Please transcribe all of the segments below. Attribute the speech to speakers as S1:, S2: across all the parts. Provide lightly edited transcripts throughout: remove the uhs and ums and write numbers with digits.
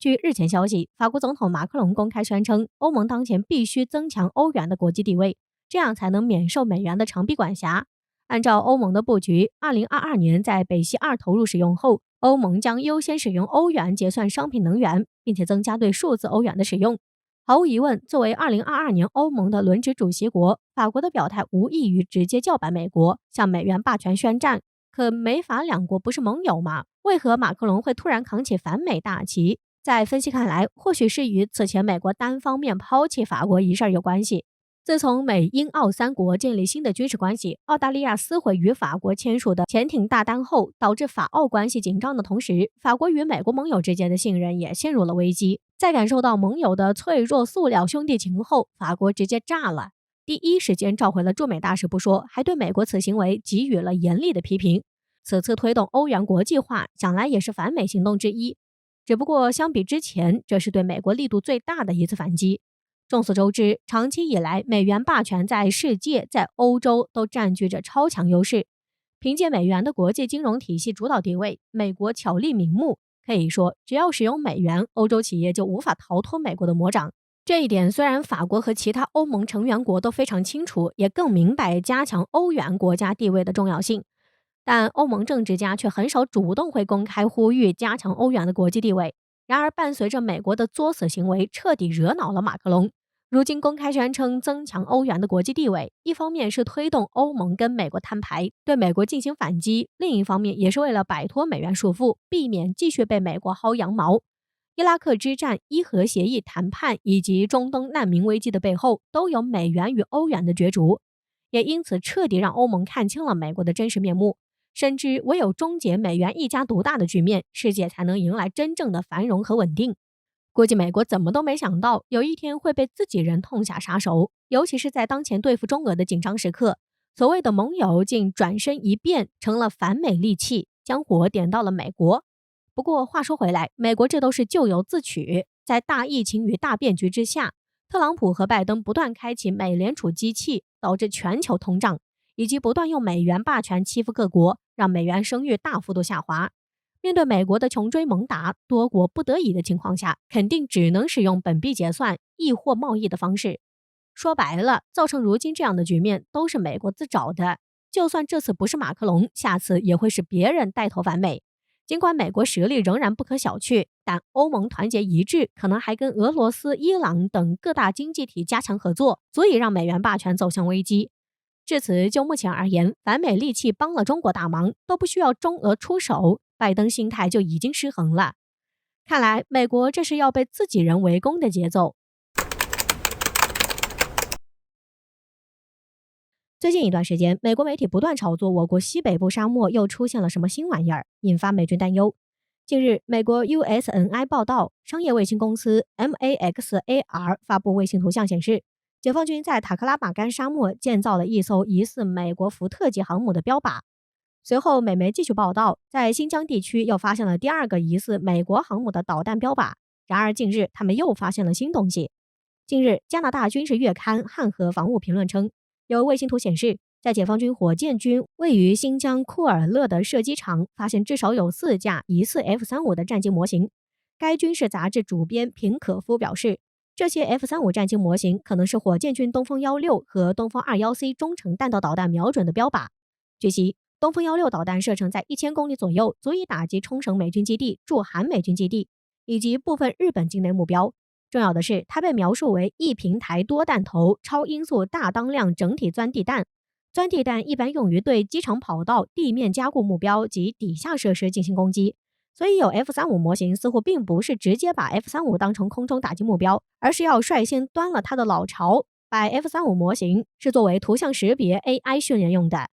S1: 据日前消息，法国总统马克龙公开宣称，欧盟当前必须增强欧元的国际地位，这样才能免受美元的长臂管辖。按照欧盟的布局，2022年在北溪二投入使用后，欧盟将优先使用欧元结算商品能源，并且增加对数字欧元的使用。毫无疑问，作为2022年欧盟的轮值主席国，法国的表态无异于直接叫板美国，向美元霸权宣战。可美法两国不是盟友吗？为何马克龙会突然扛起反美大旗？在分析看来，或许是与此前美国单方面抛弃法国一事有关系。自从美英澳三国建立新的军事关系，澳大利亚撕毁与法国签署的潜艇大单后，导致法澳关系紧张的同时，法国与美国盟友之间的信任也陷入了危机。在感受到盟友的脆弱塑料兄弟情后，法国直接炸了。第一时间召回了驻美大使不说，还对美国此行为给予了严厉的批评。此次推动欧元国际化，想来也是反美行动之一。只不过相比之前，这是对美国力度最大的一次反击。众所周知，长期以来，美元霸权在世界、在欧洲都占据着超强优势。凭借美元的国际金融体系主导地位，美国巧立名目，可以说，只要使用美元，欧洲企业就无法逃脱美国的魔掌。这一点虽然法国和其他欧盟成员国都非常清楚，也更明白加强欧元国家地位的重要性，但欧盟政治家却很少主动会公开呼吁加强欧元的国际地位。然而，伴随着美国的作死行为，彻底惹恼了马克龙。如今公开宣称增强欧元的国际地位，一方面是推动欧盟跟美国摊牌，对美国进行反击；另一方面也是为了摆脱美元束缚，避免继续被美国薅羊毛。伊拉克之战、伊核协议谈判以及中东难民危机的背后，都有美元与欧元的角逐，也因此彻底让欧盟看清了美国的真实面目。深知唯有终结美元一家独大的局面，世界才能迎来真正的繁荣和稳定。估计美国怎么都没想到，有一天会被自己人痛下杀手，尤其是在当前对付中俄的紧张时刻，所谓的盟友竟转身一变成了反美利器，将火点到了美国。不过话说回来，美国这都是咎由自取。在大疫情与大变局之下，特朗普和拜登不断开启美联储机器，导致全球通胀，以及不断用美元霸权欺负各国，让美元声誉大幅度下滑。面对美国的穷追猛打，多国不得已的情况下，肯定只能使用本币结算、易货贸易的方式。说白了，造成如今这样的局面，都是美国自找的。就算这次不是马克龙，下次也会是别人带头反美。尽管美国实力仍然不可小觑，但欧盟团结一致，可能还跟俄罗斯、伊朗等各大经济体加强合作，足以让美元霸权走向危机。至此，就目前而言，反美利器帮了中国大忙，都不需要中俄出手，拜登心态就已经失衡了。看来，美国这是要被自己人围攻的节奏。最近一段时间，美国媒体不断炒作我国西北部沙漠又出现了什么新玩意儿，引发美军担忧。近日，美国 USNI 报道，商业卫星公司 MAXAR 发布卫星图像显示，解放军在塔克拉玛干沙漠建造了一艘疑似美国福特级航母的标靶。随后，美媒继续报道，在新疆地区又发现了第二个疑似美国航母的导弹标靶。然而近日，他们又发现了新东西。近日，加拿大军事月刊《汉和防务》评论称，有卫星图显示，在解放军火箭军位于新疆库尔勒的射击场，发现至少有4架疑似 F-35的战机模型。该军事杂志主编平可夫表示，这些 F-35战机模型可能是火箭军东风16和东风 21C 中程弹道导弹瞄准的标靶。据悉，东风16导弹射程在1000公里左右，足以打击冲绳美军基地、驻韩美军基地以及部分日本境内目标。重要的是，它被描述为一平台多弹头超音速大当量整体钻地弹。钻地弹一般用于对机场跑道、地面加固目标及底下设施进行攻击，所以有 F-35模型似乎并不是直接把 F-35当成空中打击目标，而是要率先端了它的老巢，把 F-35模型是作为图像识别 AI 训练用的。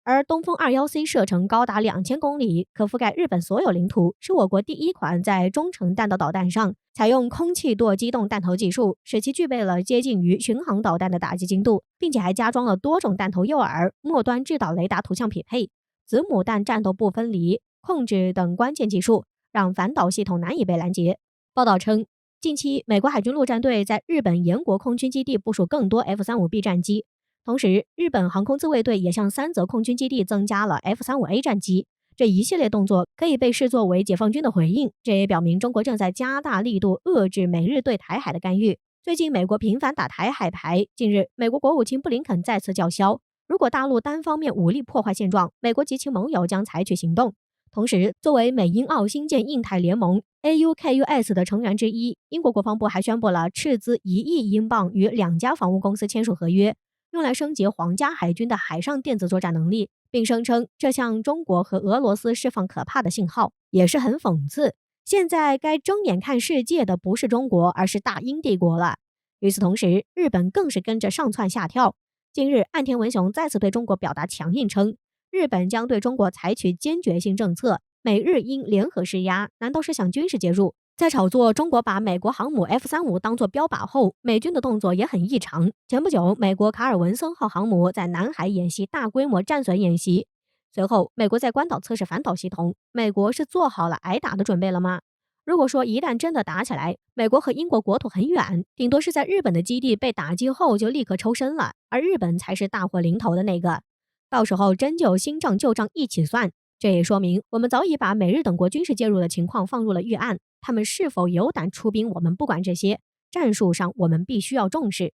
S1: 而东风 21C 射程高达2000公里，可覆盖日本所有领土，是我国第一款在中程弹道导弹上采用空气舵机动弹头技术，使其具备了接近于巡航导弹的打击精度，并且还加装了多种弹头诱饵、末端制导雷达图像匹配、子母弹战斗部分离、控制等关键技术，让反导系统难以被拦截。报道称，近期美国海军陆战队在日本岩国空军基地部署更多 F-35B 战机。同时，日本航空自卫队也向3则空军基地增加了 F-35A 战机，这一系列动作可以被视作为解放军的回应，这也表明中国正在加大力度遏制美日对台海的干预。最近美国频繁打台海牌，近日美国国务卿布林肯再次叫嚣，如果大陆单方面武力破坏现状，美国及其盟友将采取行动。同时，作为美英澳新建印太联盟 AUKUS 的成员之一，英国国防部还宣布了斥资1亿英镑与2家防务公司签署合约，用来升级皇家海军的海上电子作战能力，并声称这向中国和俄罗斯释放可怕的信号，也是很讽刺。现在该睁眼看世界的不是中国，而是大英帝国了。与此同时，日本更是跟着上蹿下跳。近日，岸田文雄再次对中国表达强硬，称日本将对中国采取坚决性政策，美日应联合施压，难道是想军事介入？在炒作中国把美国航母 F-35当作标靶后，美军的动作也很异常。前不久，美国卡尔文森号航母在南海演习大规模战损演习，随后美国在关岛测试反导系统，美国是做好了挨打的准备了吗？如果说一旦真的打起来，美国和英国国土很远，顶多是在日本的基地被打击后就立刻抽身了，而日本才是大祸临头的那个。到时候真就新账旧账一起算。这也说明我们早已把美日等国军事介入的情况放入了预案，他们是否有胆出兵我们不管这些，战术上我们必须要重视。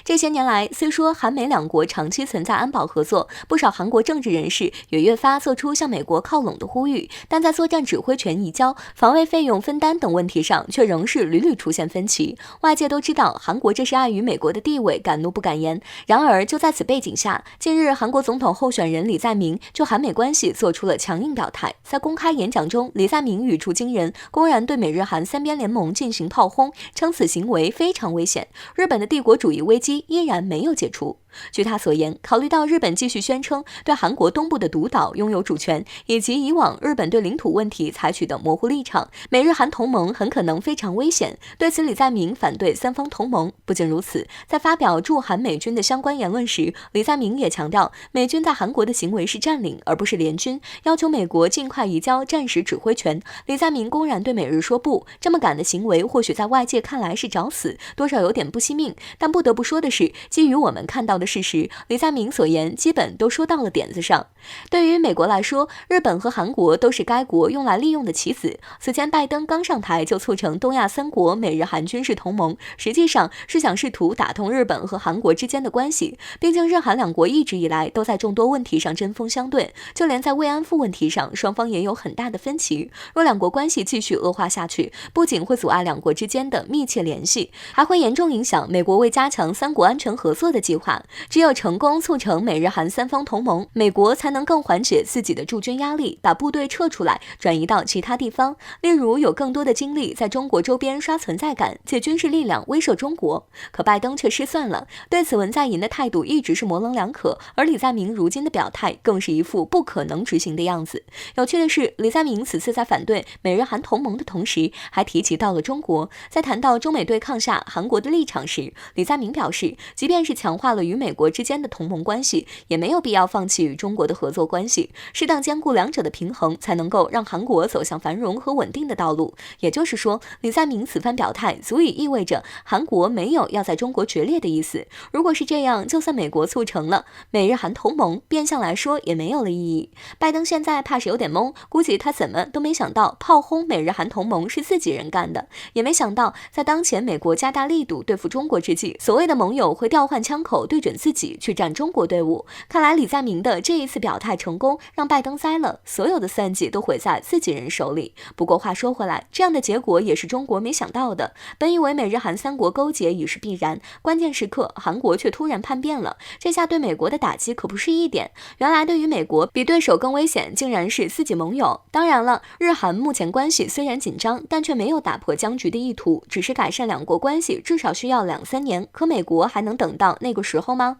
S2: 这些年来，虽说韩美两国长期存在安保合作，不少韩国政治人士也越发做出向美国靠拢的呼吁，但在作战指挥权移交、防卫费用分担等问题上，却仍是屡屡出现分歧。外界都知道，韩国这是碍于美国的地位，敢怒不敢言。然而，就在此背景下，近日韩国总统候选人李在明就韩美关系做出了强硬表态。在公开演讲中，李在明语出惊人，公然对美日韩三边联盟进行炮轰，称此行为非常危险，日本的帝国主义危机依然没有解除。据他所言，考虑到日本继续宣称对韩国东部的独岛拥有主权，以及以往日本对领土问题采取的模糊立场，美日韩同盟很可能非常危险。对此，李在明反对三方同盟。不仅如此，在发表驻韩美军的相关言论时，李在明也强调，美军在韩国的行为是占领而不是联军，要求美国尽快移交战时指挥权。李在明公然对美日说不，这么敢的行为或许在外界看来是找死，多少有点不惜命。但不得不说的是，基于我们看到的事实，李在明所言基本都说到了点子上。对于美国来说，日本和韩国都是该国用来利用的棋子。此前拜登刚上台就促成东亚三国美日韩军事同盟，实际上是想试图打通日本和韩国之间的关系。毕竟日韩两国一直以来都在众多问题上针锋相对，就连在慰安妇问题上，双方也有很大的分歧。若两国关系继续恶化下去，不仅会阻碍两国之间的密切联系，还会严重影响美国为加强三国安全合作的计划。只有成功促成美日韩三方同盟，美国才能更缓解自己的驻军压力，把部队撤出来，转移到其他地方，例如有更多的精力在中国周边刷存在感，借军事力量威慑中国。可拜登却失算了，对此文在寅的态度一直是模棱两可，而李在明如今的表态更是一副不可能执行的样子。有趣的是，李在明此次在反对美日韩同盟的同时，还提及到了中国。在谈到中美对抗下韩国的立场时，李在明表示，即便是强化了与美国之间的同盟关系，也没有必要放弃与中国的合作关系，适当兼顾两者的平衡，才能够让韩国走向繁荣和稳定的道路。也就是说，李在明此番表态足以意味着韩国没有要在中国决裂的意思。如果是这样，就算美国促成了美日韩同盟，变相来说也没有了意义。拜登现在怕是有点懵，估计他怎么都没想到炮轰美日韩同盟是自己人干的，也没想到在当前美国加大力度对付中国之际，所谓的盟友会调换枪口对准自己去战中国队伍。看来李在明的这一次表态成功，让拜登栽了，所有的算计都毁在自己人手里。不过话说回来，这样的结果也是中国没想到的。本以为美日韩三国勾结已是必然，关键时刻韩国却突然叛变了，这下对美国的打击可不是一点。原来对于美国比对手更危险，竟然是自己盟友。当然了，日韩目前关系虽然紧张，但却没有打破僵局的意图，只是改善两国关系至少需要2-3年，可美国还能等到那个时候吗？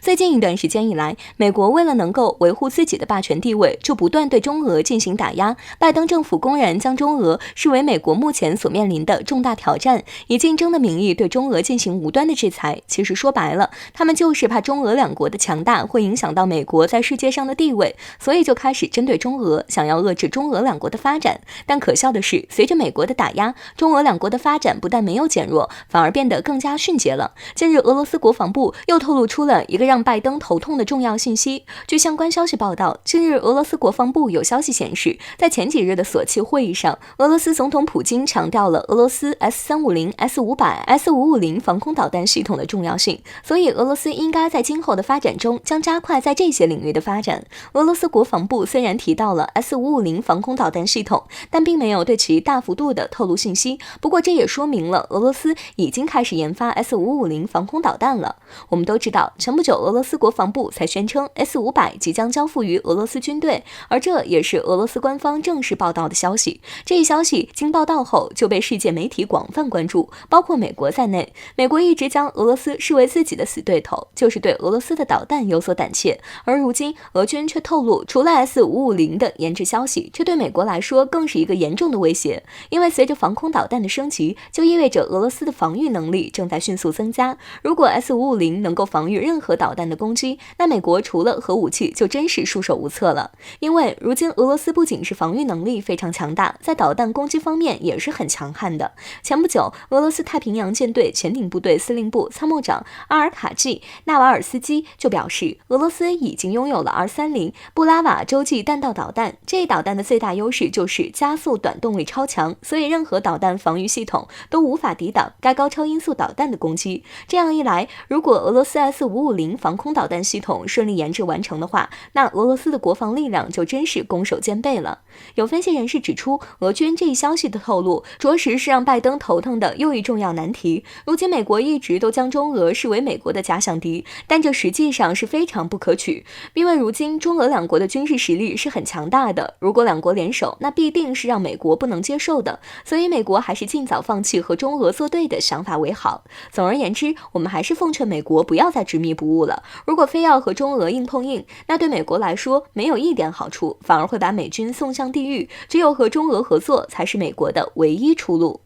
S2: 最近一段时间以来，美国为了能够维护自己的霸权地位，就不断对中俄进行打压。拜登政府公然将中俄视为美国目前所面临的重大挑战，以竞争的名义对中俄进行无端的制裁。其实说白了，他们就是怕中俄两国的强大会影响到美国在世界上的地位，所以就开始针对中俄，想要遏制中俄两国的发展。但可笑的是，随着美国的打压，中俄两国的发展不但没有减弱，反而变得更加迅捷了。近日，俄罗斯国防部又透露出了一个让拜登头痛的重要信息。据相关消息报道，近日俄罗斯国防部有消息显示，在前几日的索契会议上，俄罗斯总统普京强调了俄罗斯 S-350、S-500、S-550防空导弹系统的重要性，所以俄罗斯应该在今后的发展中将加快在这些领域的发展。俄罗斯国防部虽然提到了 S-550防空导弹系统，但并没有对其大幅度的透露信息。不过这也说明了俄罗斯已经开始研发 S-550防空导弹了。我们都知道，前不久俄罗斯国防部才宣称 S-500即将交付于俄罗斯军队，而这也是俄罗斯官方正式报道的消息。这一消息经报道后就被世界媒体广泛关注，包括美国在内。美国一直将俄罗斯视为自己的死对头，就是对俄罗斯的导弹有所胆怯。而如今俄军却透露，除了 S-550的研制消息，这对美国来说更是一个严重的威胁。因为随着防空导弹的升级，就意味着俄罗斯的防御能力正在迅速增加。如果 S-550能够防御任何导弹的攻击，那美国除了核武器就真是束手无策了。因为如今俄罗斯不仅是防御能力非常强大，在导弹攻击方面也是很强悍的。前不久，俄罗斯太平洋舰队潜艇部队司令部参谋长阿尔卡季·纳瓦尔斯基就表示，俄罗斯已经拥有了 R-30布拉瓦洲际弹道导弹。这一导弹的最大优势就是加速短动力超强，所以任何导弹防御系统都无法抵挡该高超音速导弹的攻击。这样一来，如果俄罗斯 S-550防空导弹系统顺利研制完成的话，那俄罗斯的国防力量就真是攻守兼备了。有分析人士指出，俄军这一消息的透露，着实是让拜登头疼的又一重要难题。如今美国一直都将中俄视为美国的假想敌，但这实际上是非常不可取，因为如今中俄两国的军事实力是很强大的，如果两国联手，那必定是让美国不能接受的，所以美国还是尽早放弃和中俄作对的想法为好。总而言之，我们还是奉劝美国不要再执迷不悟了，如果非要和中俄硬碰硬，那对美国来说没有一点好处，反而会把美军送向地狱，只有和中俄合作才是美国的唯一出路。